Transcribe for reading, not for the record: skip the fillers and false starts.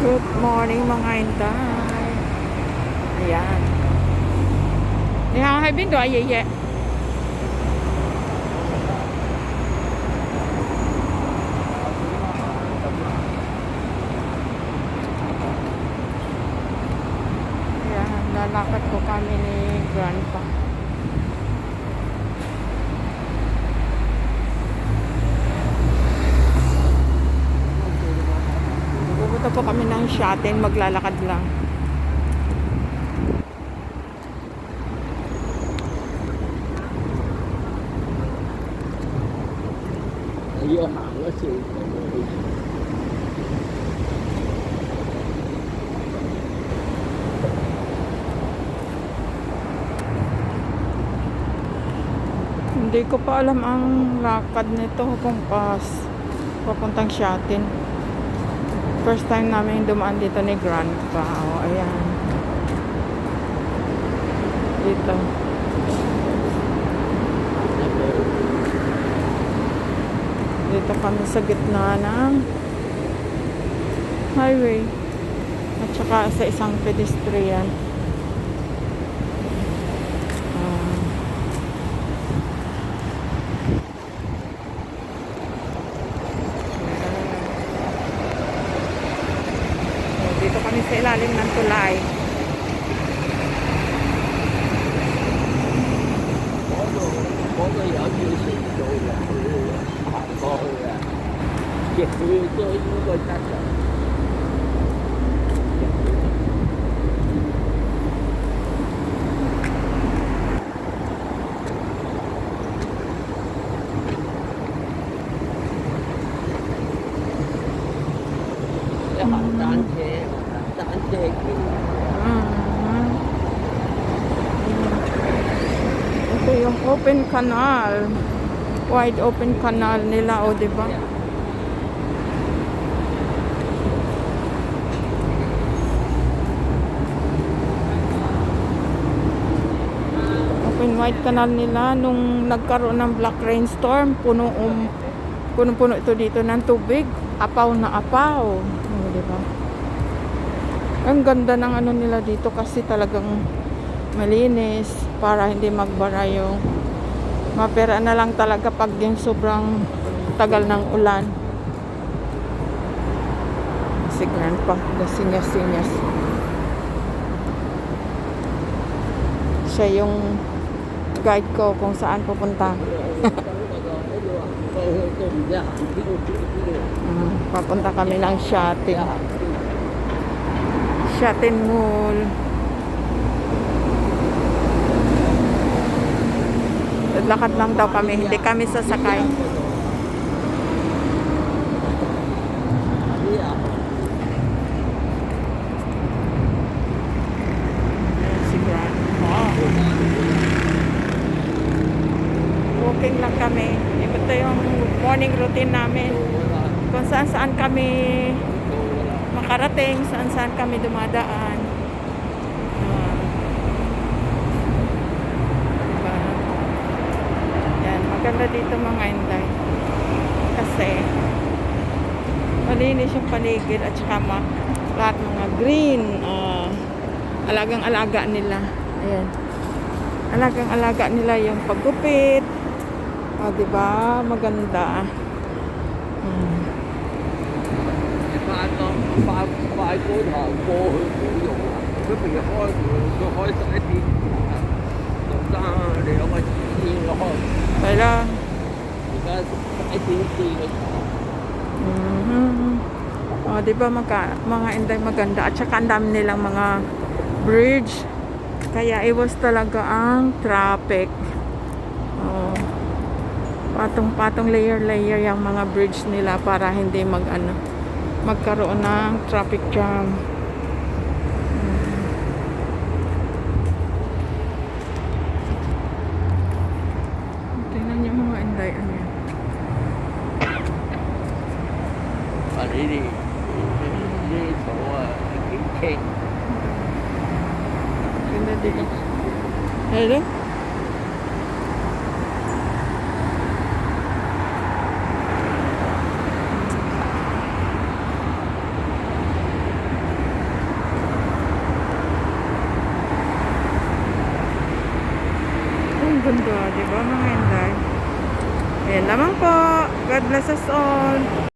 Good morning mga inday. Ayan. Ni hao hai bin do ai ye ye. Ayan, lalakad ko kami ni Grandpa. Pupunta po kami ng Shatin, maglalakad lang. Hindi ko pa alam ang lakad nito kung papuntang Shatin. First time namin dumaan dito ni Grandpa. O, ayan. Dito. Dito kami sa gitna ng highway. At saka sa isang pedestrian. Dito kami sa ilalim ng tulay. Ito yung open canal. Wide open canal nila, o diba? Open wide canal nila nung nagkaroon ng black rainstorm, puno-puno ito dito ng tubig. Apaw na apaw. O, diba? Ang ganda ng ano nila dito kasi talagang malinis para hindi magbara yung mapera na lang talaga pag yung sobrang tagal ng ulan. Si Grandpa, sinyas-sinyas. Siya yung guide ko kung saan pupunta. Papunta kami ng Shatin Mall. Lakad lang daw kami, hindi kami sasakay. Ayan si Grandpa. Walking lang kami. Ito yung morning routine namin. Kung saan kami makarating, saan kami dumadaan. Diba? Yan, maganda dito mga inday. Kasi malinis yung paligid at saka lahat mga green. Alagang-alaga nila. Ayan. Alagang-alaga nila yung paggupit. Diba? Maganda. Kaya diba mga inday maganda at saka ang dami nilang mga bridge, kaya iwas talaga ang traffic. Patong-patong layer yung mga bridge nila para hindi magkaroon ng traffic jam. Tingnan niyo mga inday, ano yan. Ganda dito. Hello? ganda, di ba mga inday? Ayan lamang po. God bless us all.